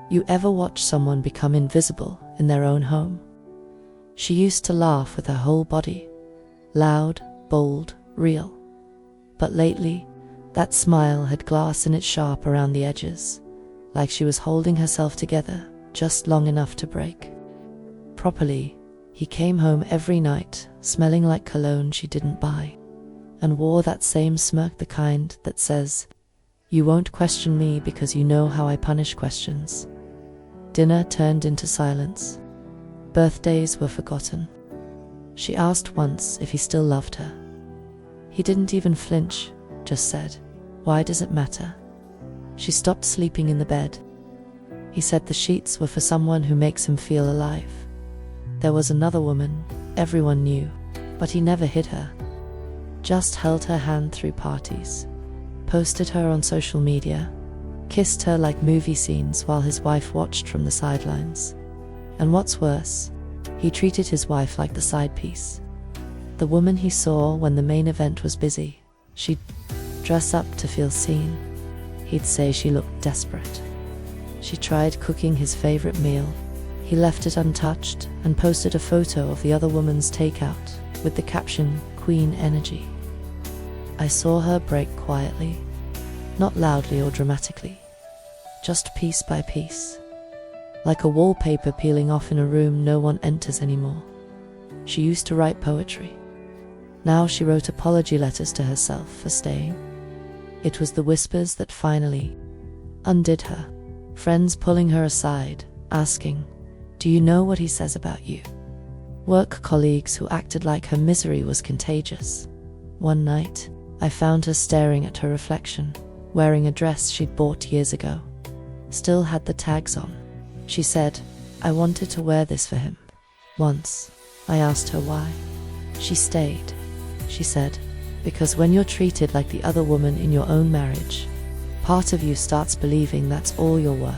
You ever watch someone become invisible in their own home? She used to laugh with her whole body, loud, bold, real. But lately, that smile had glass in it sharp around the edges, like she was holding herself together just long enough to break. Properly, he came home every night, smelling like cologne she didn't buy, and wore that same smirk, the kind that says, "You won't question me because you know how I punish questions." Dinner turned into silence. Birthdays were forgotten. She asked once if he still loved her. He didn't even flinch, just said, "Why does it matter?" She stopped sleeping in the bed. He said the sheets were for someone who makes him feel alive. There was another woman, everyone knew, but he never hit her. Just held her hand through parties, posted her on social media, kissed her like movie scenes while his wife watched from the sidelines. And what's worse, he treated his wife like the side piece. The woman he saw when the main event was busy. She'd dress up to feel seen. He'd say she looked desperate. She tried cooking his favorite meal. He left it untouched and posted a photo of the other woman's takeout with the caption, "Queen Energy." I saw her break quietly, not loudly or dramatically, just piece by piece, like a wallpaper peeling off in a room no one enters anymore. She used to write poetry. Now she wrote apology letters to herself for staying. It was the whispers that finally undid her. Friends pulling her aside, asking, "Do you know what he says about you?" Work colleagues who acted like her misery was contagious. One night, I found her staring at her reflection, wearing a dress she'd bought years ago. Still had the tags on. She said, "I wanted to wear this for him." Once, I asked her why. She stayed. She said, "Because when you're treated like the other woman in your own marriage, part of you starts believing that's all you're worth."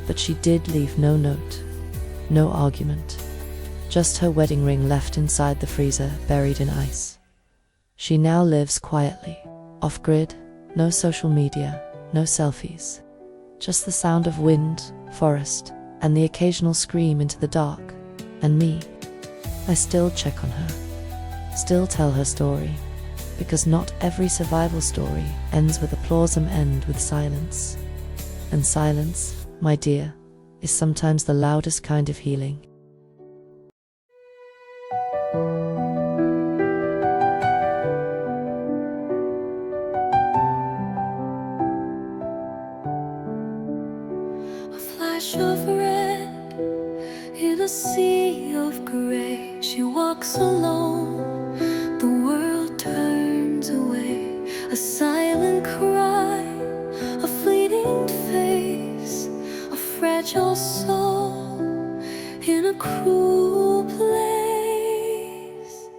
But she did leave no note, no argument, just her wedding ring left inside the freezer, buried in ice. She now lives quietly, off-grid, no social media, no selfies, just the sound of wind, forest, and the occasional scream into the dark. And me, I still check on her, still tell her story, because not every survival story ends with applause and ends with silence. And silence, my dear, is sometimes the loudest kind of healing. A flash of red in a sea of gray. She walks alone, the world turns away. A silent cry, a fleeting face, a fragile soul in a cruel place.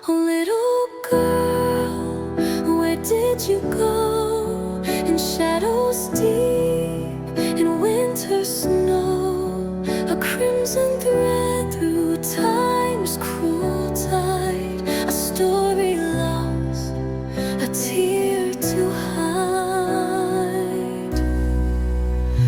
A little girl, where did you go? In shadows deep, in winter snow, a crimson thread through time's cruel tide, a story lost, a tear to hide.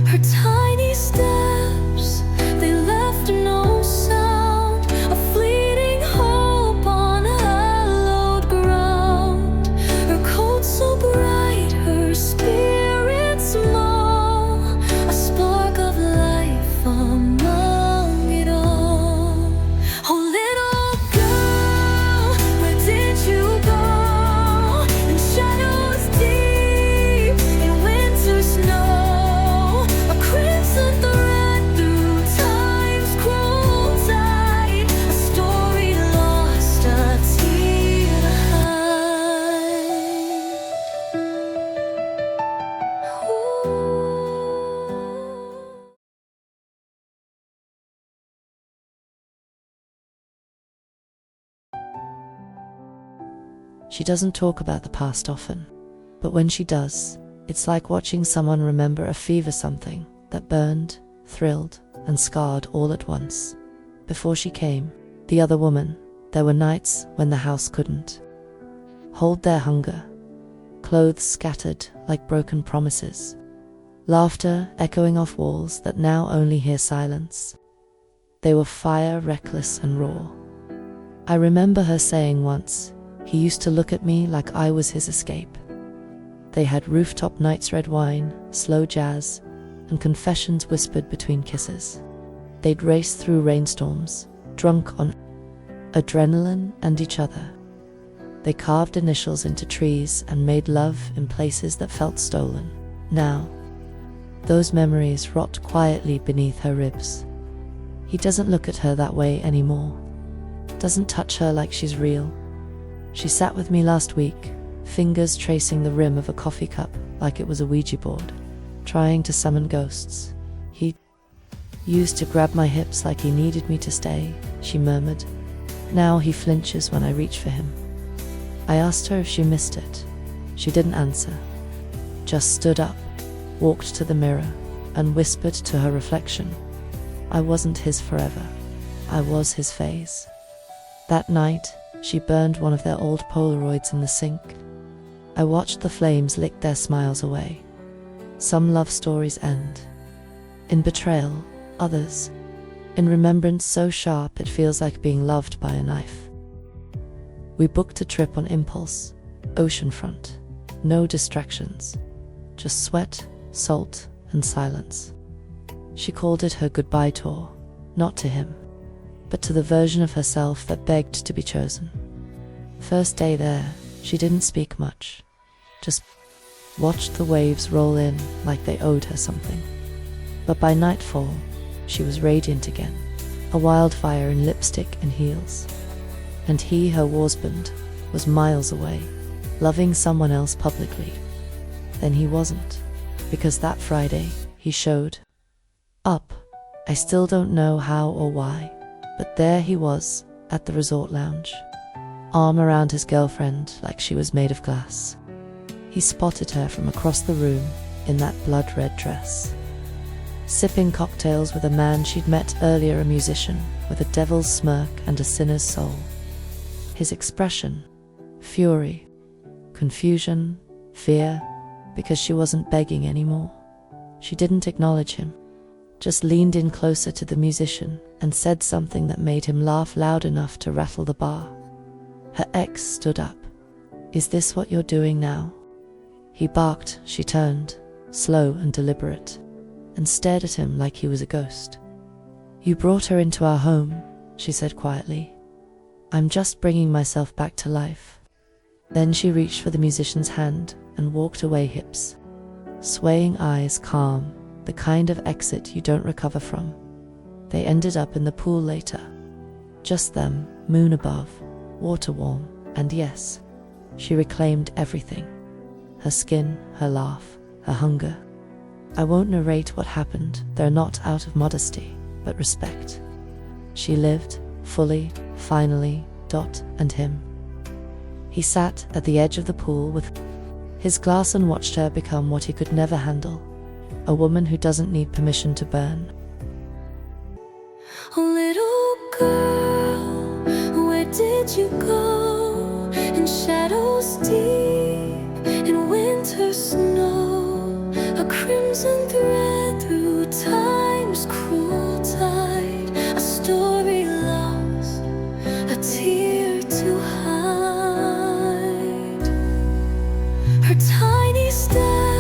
Her tiny steps, they left no sound, a fleeting hope on hallowed ground. Her coat so bright, her spirit small, a spark of life among it all. Oh, little girl, where did you go? In shadows deep, in winter snow, a crimson thread through time's cruel tide, a story lost, a tear to hide. Ooh. She doesn't talk about the past often, but when she does, it's like watching someone remember a fever, something that burned, thrilled, and scarred all at once. Before she came, the other woman, there were nights when the house couldn't hold their hunger, clothes scattered like broken promises, laughter echoing off walls that now only hear silence. They were fire, reckless and raw. I remember her saying once, "He used to look at me like I was his escape." They had rooftop nights, red wine, slow jazz, and confessions whispered between kisses. They'd race through rainstorms, drunk on adrenaline and each other. They carved initials into trees and made love in places that felt stolen. Now, those memories rot quietly beneath her ribs. He doesn't look at her that way anymore, doesn't touch her like she's real. She sat with me last week, fingers tracing the rim of a coffee cup like it was a Ouija board, trying to summon ghosts. He used to grab my hips like he needed me to stay, she murmured. Now he flinches when I reach for him. I asked her if she missed it. She didn't answer, just stood up, walked to the mirror, and whispered to her reflection, "I wasn't his forever. I was his phase." That night, she burned one of their old Polaroids in the sink. I watched the flames lick their smiles away. Some love stories end in betrayal, others in remembrance so sharp it feels like being loved by a knife. We booked a trip on impulse, oceanfront, no distractions, just sweat, salt, and silence. She called it her goodbye tour, not to him, but to the version of herself that begged to be chosen. First day there, she didn't speak much, just watched the waves roll in like they owed her something. But by nightfall, she was radiant again, a wildfire in lipstick and heels. And he, her husband, was miles away, loving someone else publicly. Then he wasn't, because that Friday, he showed up. I still don't know how or why, but there he was, at the resort lounge, arm around his girlfriend like she was made of glass. He spotted her from across the room in that blood-red dress, sipping cocktails with a man she'd met earlier, a musician with a devil's smirk and a sinner's soul. His expression, fury, confusion, fear, because she wasn't begging anymore. She didn't acknowledge him, just leaned in closer to the musician and said something that made him laugh loud enough to rattle the bar. Her ex stood up. "Is this what you're doing now?" He barked. She turned, slow and deliberate, and stared at him like he was a ghost. "You brought her into our home," she said quietly. "I'm just bringing myself back to life." Then she reached for the musician's hand and walked away, hips swaying, eyes calm, the kind of exit you don't recover from. They ended up in the pool later. Just them, moon above, water warm, and yes, she reclaimed everything. Her skin, her laugh, her hunger. I won't narrate what happened, they're not out of modesty, but respect. She lived, fully, finally, and him. He sat at the edge of the pool with his glass and watched her become what he could never handle, a woman who doesn't need permission to burn. Oh, little girl, where did you go? In shadows deep, in winter snow, a crimson thread through time's cruel tide, a story lost, a tear to hide. Her tiny steps